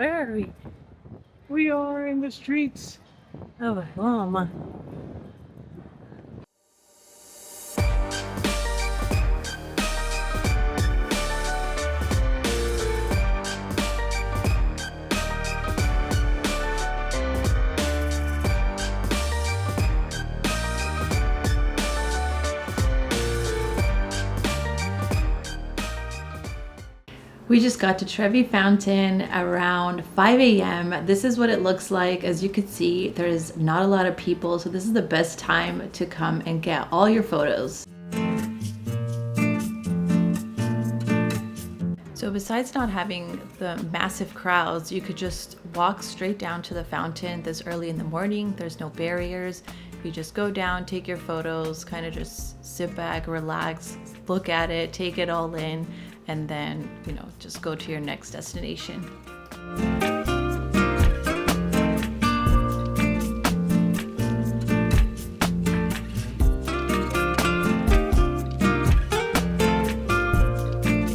Where are we? We are in the streets of Rome. We just got to Trevi Fountain around 5 a.m. This is what it looks like. As you can see, there's not a lot of people, so this is the best time to come and get all your photos. So besides not having the massive crowds, you could just walk straight down to the fountain this early in the morning. There's no barriers. You just go down, take your photos, kind of just sit back, relax, look at it, take it all in, and then, just go to your next destination.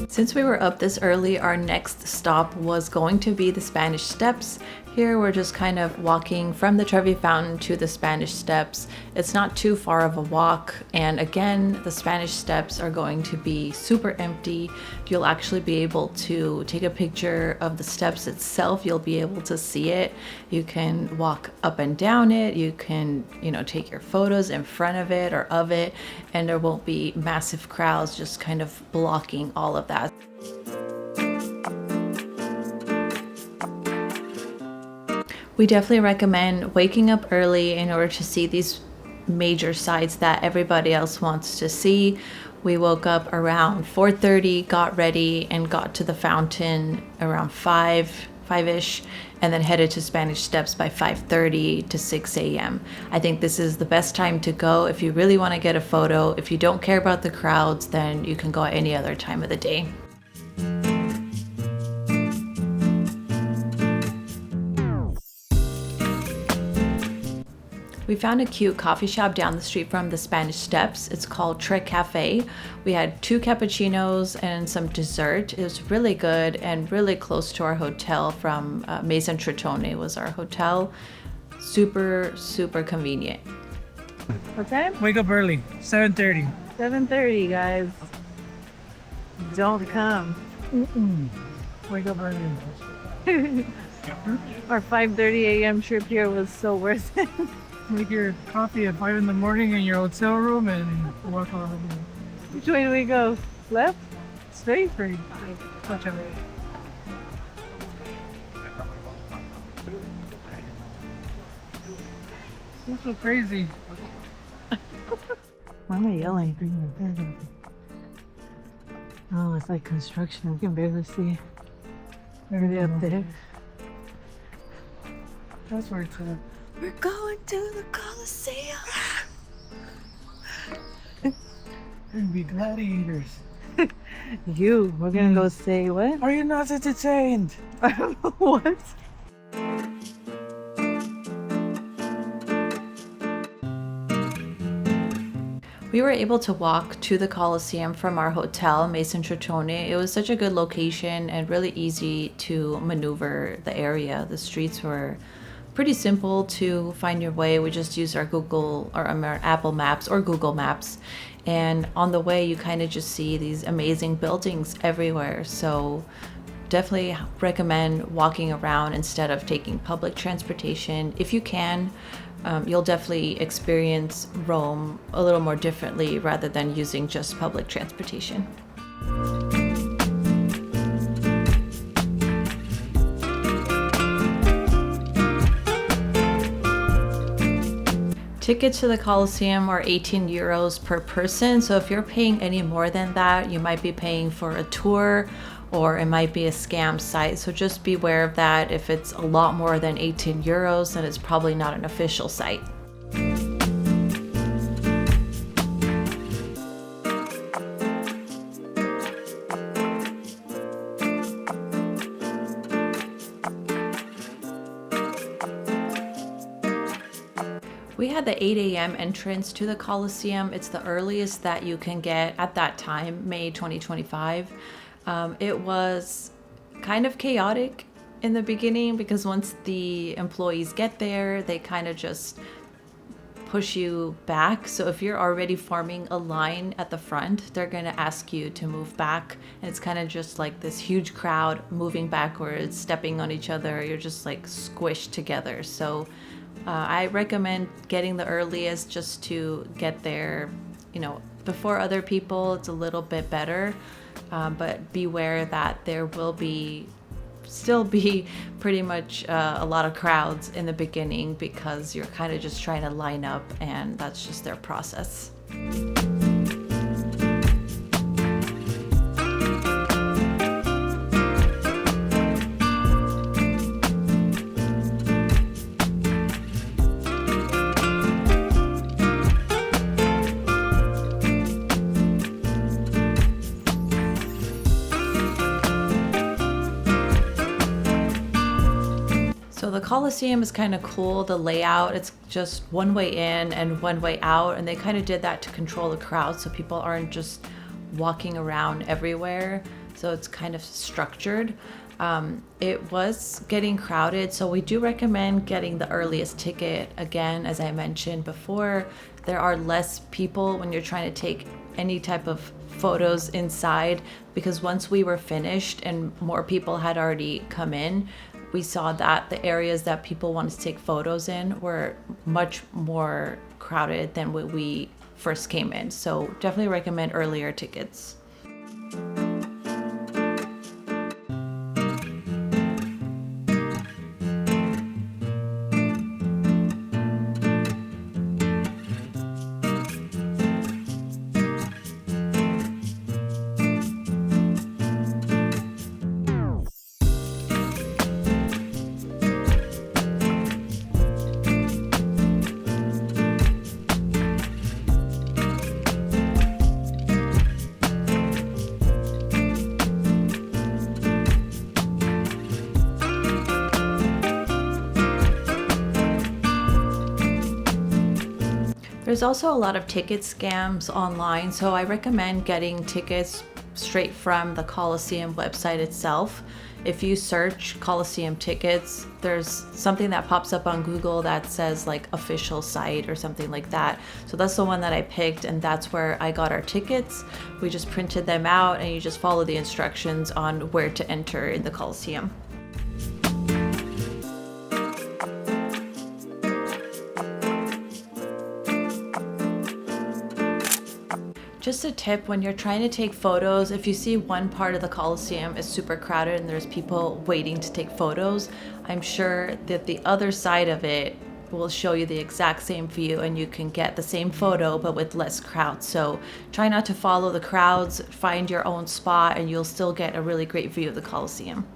Since we were up this early, our next stop was going to be the Spanish Steps. Here we're just kind of walking from the Trevi Fountain to the Spanish Steps. It's not too far of a walk, and again, the Spanish Steps are going to be super empty. You'll actually be able to take a picture of the steps itself. You'll be able to see it. You can walk up and down it. You can, take your photos in front of it or of it, and there won't be massive crowds just kind of blocking all of that. We definitely recommend waking up early in order to see these major sites that everybody else wants to see. We woke up around 4:30, got ready, and got to the fountain around 5-ish, and then headed to Spanish Steps by 5:30 to 6 a.m. I think this is the best time to go if you really want to get a photo. If you don't care about the crowds, then you can go at any other time of the day. We found a cute coffee shop down the street from the Spanish Steps. It's called Tre Cafe. We had 2 cappuccinos and some dessert. It was really good and really close to our hotel from Maison Tritone was our hotel. Super, super convenient. What time? Wake up early, 7:30. 7:30, guys. Don't come. Wake up early. Our 5:30 a.m. trip here was so worth it. Make your coffee at 5 in the morning in your hotel room and walk on. Which way do we go? Left? Straight? Pretty. Whichever. That's so crazy. Why am I yelling? Oh, it's like construction. We can barely see. Maybe up there. That's where it's at. We're going to the Colosseum. We'd be gladiators. We're gonna go say what? Are you not entertained? What? We were able to walk to the Colosseum from our hotel, Maison Tritone. It was such a good location and really easy to maneuver the area. The streets were pretty simple to find your way. We just used our our Apple Maps or Google Maps. And on the way, you kind of just see these amazing buildings everywhere. So definitely recommend walking around instead of taking public transportation. If you can, you'll definitely experience Rome a little more differently rather than using just public transportation. Tickets to the Colosseum are 18 euros per person. So if you're paying any more than that, you might be paying for a tour or it might be a scam site. So just beware of that. If it's a lot more than 18 euros, then it's probably not an official site. We had the 8 a.m. entrance to the Colosseum. It's the earliest that you can get at that time, May 2025. It was kind of chaotic. in the beginning, because once the employees get there, they kind of just push you back. So if you're already forming a line at the front, they're going to ask you to move back. And it's kind of just like this huge crowd moving backwards, stepping on each other. You're just like squished together. So I recommend getting the earliest just to get there, before other people. It's a little bit better. But beware that there will still be pretty much a lot of crowds in the beginning, because you're kind of just trying to line up, and that's just their process. So the Colosseum is kind of cool, the layout. It's just one way in and one way out, and they kind of did that to control the crowd so people aren't just walking around everywhere. So it's kind of structured. It was getting crowded, so we do recommend getting the earliest ticket. Again, as I mentioned before, there are less people when you're trying to take any type of photos inside, because once we were finished and more people had already come in, we saw that the areas that people wanted to take photos in were much more crowded than when we first came in. So definitely recommend earlier tickets. There's also a lot of ticket scams online, so I recommend getting tickets straight from the Colosseum website itself. If you search Colosseum tickets, there's something that pops up on Google that says like official site or something like that. So that's the one that I picked, and that's where I got our tickets. We just printed them out, and you just follow the instructions on where to enter in the Colosseum. Just a tip, when you're trying to take photos, if you see one part of the Colosseum is super crowded and there's people waiting to take photos, I'm sure that the other side of it will show you the exact same view, and you can get the same photo but with less crowd. So try not to follow the crowds, find your own spot, and you'll still get a really great view of the Colosseum.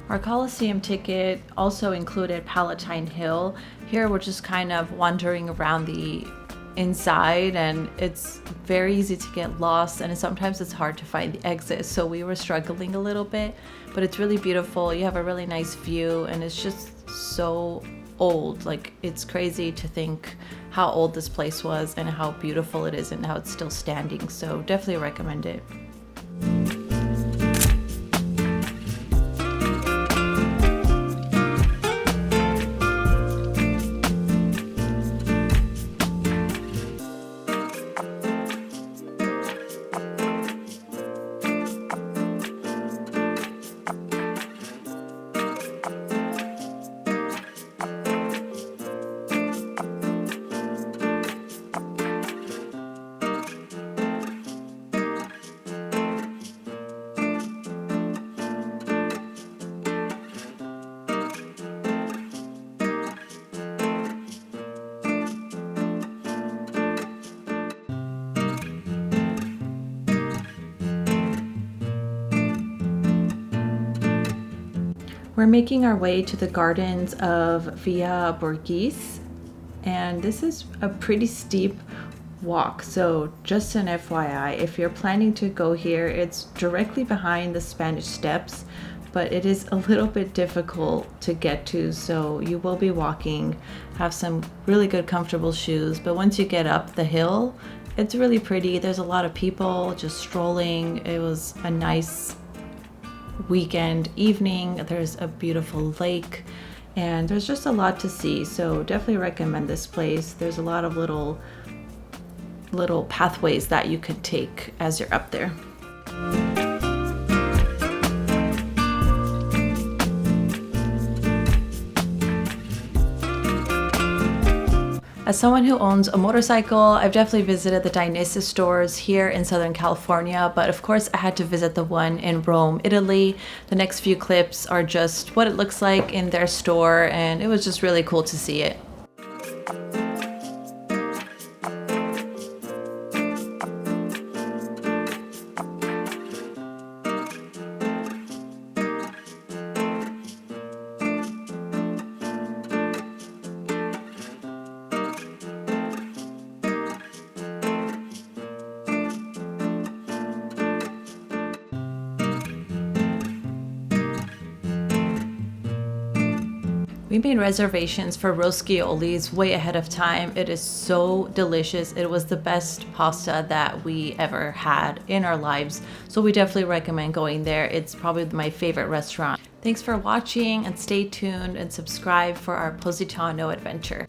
Our Colosseum ticket also included Palatine Hill. Here we're just kind of wandering around the inside, and it's very easy to get lost, and sometimes it's hard to find the exit. So we were struggling a little bit, but it's really beautiful. You have a really nice view, and it's just so old. Like, it's crazy to think how old this place was and how beautiful it is and how it's still standing. So definitely recommend it. We're making our way to the gardens of Via Borghese, and this is a pretty steep walk. So just an FYI, if you're planning to go here, it's directly behind the Spanish Steps, but it is a little bit difficult to get to, so you will be walking. Have some really good comfortable shoes, but once you get up the hill, it's really pretty. There's a lot of people just strolling. It was a nice weekend evening. There's a beautiful lake and there's just a lot to see, so definitely recommend this place. There's a lot of little pathways that you could take as you're up there. As someone who owns a motorcycle, I've definitely visited the Dainese stores here in Southern California, but of course I had to visit the one in Rome, Italy. The next few clips are just what it looks like in their store, and it was just really cool to see it. We made reservations for Roscioli's way ahead of time. It is so delicious. It was the best pasta that we ever had in our lives. So we definitely recommend going there. It's probably my favorite restaurant. Thanks for watching, and stay tuned and subscribe for our Positano adventure.